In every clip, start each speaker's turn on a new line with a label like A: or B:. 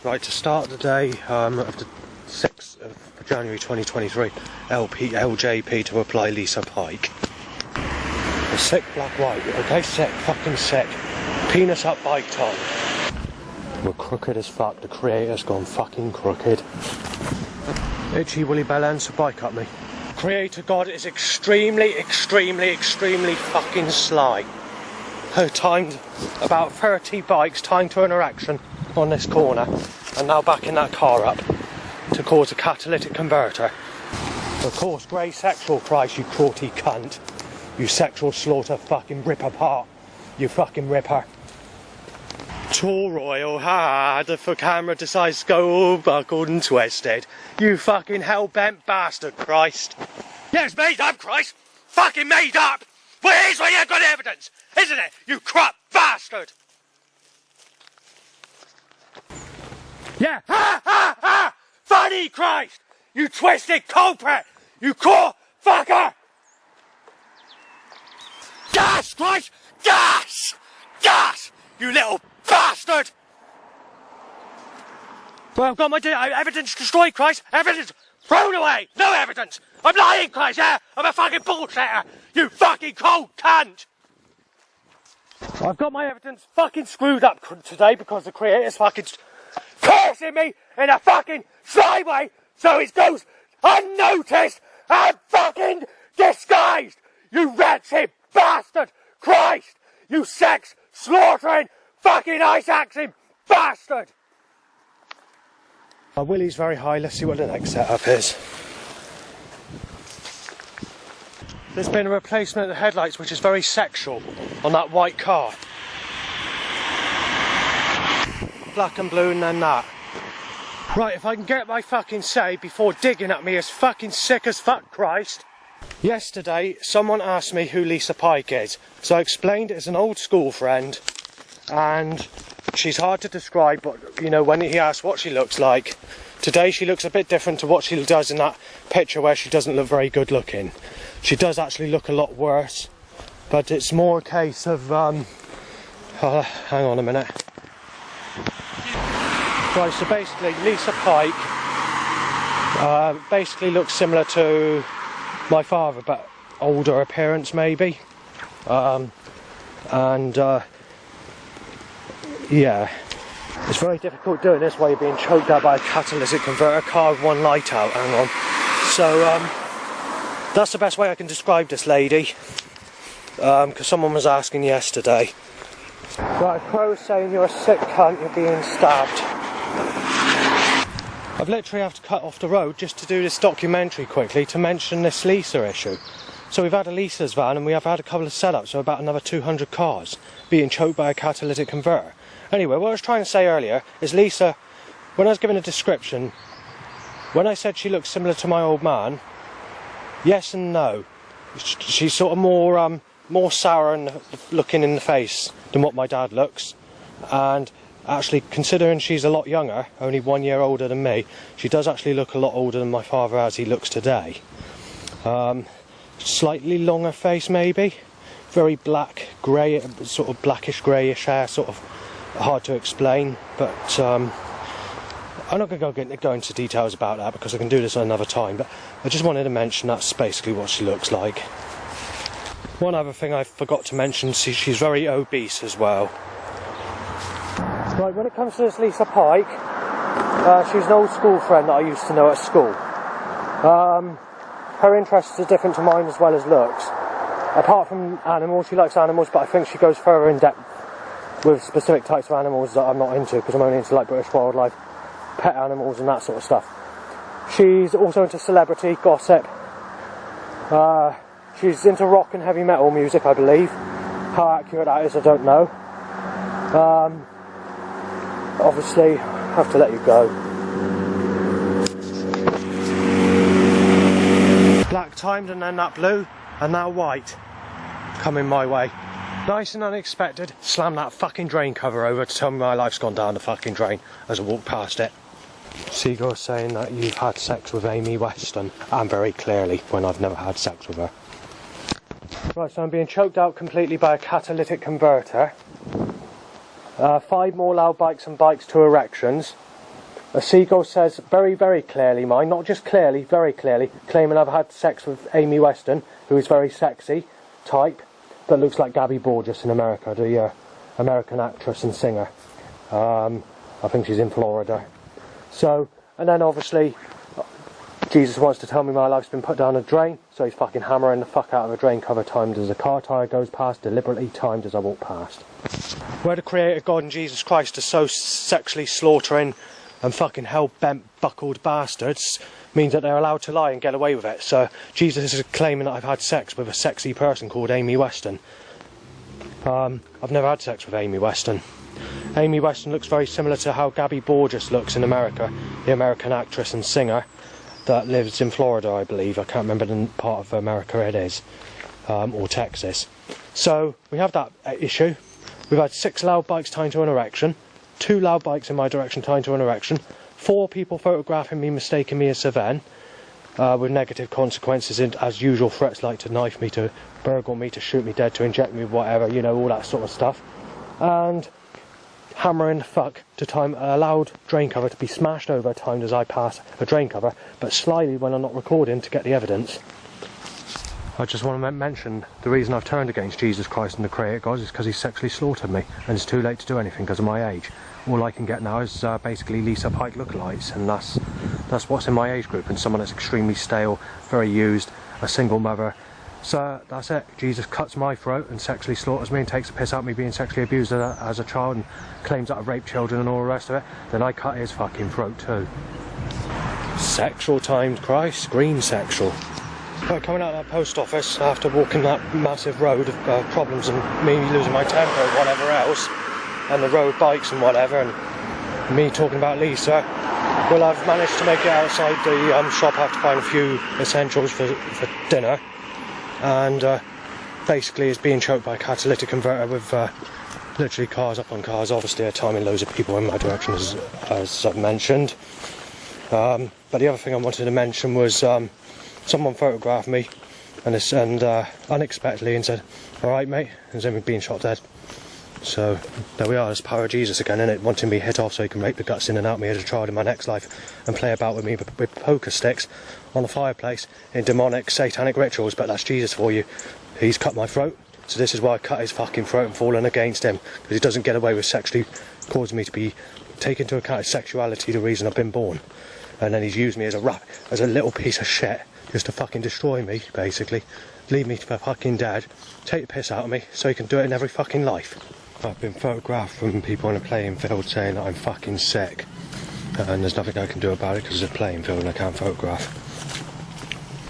A: Right, to start the day of the 6th of January 2023, LJP to apply Lisa Pike. The sick black white, okay, sick, fucking sick. Penis up bike time. We're crooked as fuck, the creator's gone fucking crooked. Itchy Willy Bellends to bike up me. Creator God is extremely fucking sly. Timed about 30 bikes, timed to an erection on this corner, and now backing that car up to cause a catalytic converter. Of course, grey sexual Christ, you crawty cunt. You sexual slaughter fucking rip apart. You fucking ripper. Tall Royal, the camera decides to go all buckled and twisted. You fucking hell-bent bastard, Christ. Yes, made up, Christ. Fucking made up. Well, here's where you've got evidence, isn't it? You crap bastard. Yeah, ha! Funny, Christ! You twisted culprit! You core fucker! Gas, Christ! Gas! Gas! You little bastard! Well, I've got my evidence destroyed, Christ! Evidence thrown away! No evidence! I'm lying, Christ, yeah? I'm a fucking bullshitter! You fucking cold cunt! I've got my evidence fucking screwed up today because the creator's fucking cursing me in a fucking slyway so it goes unnoticed and fucking disguised! You wretched bastard! Christ! You sex slaughtering fucking ice axing bastard! My Willie's very high, let's see what the next setup is. There's been a replacement of the headlights which is very sexual on that white car. Black and blue and then that. Right, if I can get my fucking say before digging at me as fucking sick as fuck, Christ. Yesterday, someone asked me who Lisa Pike is, so I explained it's an old school friend, and she's hard to describe, but, you know, when he asked what she looks like, today she looks a bit different to what she does in that picture where she doesn't look very good looking. She does actually look a lot worse, but it's more a case of, hang on a minute. Right, so basically Lisa Pike basically looks similar to my father, but older appearance maybe. Yeah, it's very difficult doing this while you're being choked out by a catalytic converter car with one light out, hang on. So that's the best way I can describe this lady, because someone was asking yesterday. Right, Crow was saying you're a sick cunt, you're being stabbed. I've literally have to cut off the road just to do this documentary quickly to mention this Lisa issue. So we've had a Lisa's van and we have had a couple of setups, so about another 200 cars being choked by a catalytic converter. Anyway, what I was trying to say earlier is Lisa, when I was giving a description, when I said she looks similar to my old man, yes and no. She's sort of more sour and looking in the face than what my dad looks, and actually, considering she's a lot younger, only 1 year older than me, she does actually look a lot older than my father as he looks today. Slightly longer face maybe, very black, grey, sort of blackish greyish hair, sort of hard to explain, but I'm not going to go into details about that because I can do this another time, but I just wanted to mention that's basically what she looks like. One other thing I forgot to mention, she's very obese as well. Right, when it comes to this Lisa Pike, she's an old school friend that I used to know at school. Her interests are different to mine as well as looks. Apart from animals, she likes animals, but I think she goes further in depth with specific types of animals that I'm not into, because I'm only into like British wildlife, pet animals and that sort of stuff. She's also into celebrity, gossip. She's into rock and heavy metal music, I believe. How accurate that is, I don't know. Obviously, I have to let you go. Black timed and then that blue, and now white. Coming my way. Nice and unexpected. Slam that fucking drain cover over to tell me my life's gone down the fucking drain as I walk past it. Seagull saying that you've had sex with Amy Weston, and very clearly, when I've never had sex with her. Right, so I'm being choked out completely by a catalytic converter. 5 more loud bikes and bikes to erections. A seagull says very, very clearly mine, not just clearly, very clearly, claiming I've had sex with Amy Weston, who is very sexy type, but looks like Gabby Borges in America, the American actress and singer. I think she's in Florida. So, and then obviously, Jesus wants to tell me my life's been put down a drain, so he's fucking hammering the fuck out of a drain cover timed as a car tyre goes past, deliberately timed as I walk past. Where the Creator God and Jesus Christ are so sexually slaughtering and fucking hell-bent buckled bastards means that they're allowed to lie and get away with it. So Jesus is claiming that I've had sex with a sexy person called Amy Weston. I've never had sex with Amy Weston. Amy Weston looks very similar to how Gabby Borges looks in America, the American actress and singer that lives in Florida, I believe. I can't remember the part of America it is, or Texas. So we have that issue. We've had 6 loud bikes tied to an erection, 2 loud bikes in my direction tied to an erection, 4 people photographing me, mistaking me as Savan, with negative consequences, as usual, threats like to knife me, to burgle me, to shoot me dead, to inject me with whatever, you know, all that sort of stuff. And hammering the fuck to time a loud drain cover to be smashed over timed as I pass a drain cover, but slyly when I'm not recording to get the evidence. I just want to mention the reason I've turned against Jesus Christ and the Creator God is because he sexually slaughtered me, and it's too late to do anything because of my age. All I can get now is basically Lisa Pike lookalikes, and that's what's in my age group, and someone that's extremely stale, very used, a single mother. So that's it. Jesus cuts my throat and sexually slaughters me and takes a piss out of me being sexually abused as a child and claims that I've raped children and all the rest of it. Then I cut his fucking throat too. Sexual timed Christ, green sexual. But coming out of that post office after walking that massive road of problems and me losing my temper and whatever else, and the road bikes and whatever, and me talking about Lisa, well, I've managed to make it outside the shop. I have to find a few essentials for dinner, and basically it's being choked by a catalytic converter with literally cars up on cars, obviously timing loads of people in my direction as I've mentioned. But the other thing I wanted to mention was someone photographed me and unexpectedly and said, "Alright mate," and then being shot dead. So there we are, it's power of Jesus again, innit? Wanting me hit off so he can rape the guts in and out of me as a child in my next life and play about with me with poker sticks on the fireplace in demonic satanic rituals. But that's Jesus for you. He's cut my throat, so this is why I cut his fucking throat and fallen against him, because he doesn't get away with sexually causing me to be taken into account as sexuality, the reason I've been born. And then he's used me as a little piece of shit just to fucking destroy me, basically. Leave me for fucking dead, take the piss out of me, so he can do it in every fucking life. I've been photographed from people on a playing field saying that I'm fucking sick, and there's nothing I can do about it because it's a playing field and I can't photograph.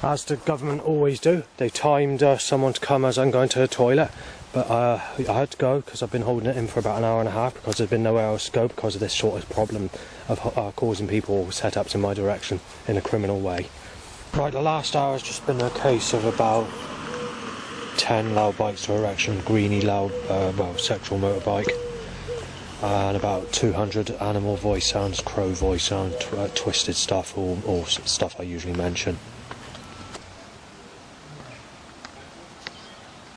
A: As the government always do, they timed someone to come as I'm going to the toilet, but I had to go because I've been holding it in for about an hour and a half because there's been nowhere else to go because of this sort of problem of causing people set-ups in my direction in a criminal way. Right, the last hour has just been a case of about 10 loud bikes to erection, greeny loud, sexual motorbike, and about 200 animal voice sounds, crow voice sound, twisted stuff, all stuff I usually mention.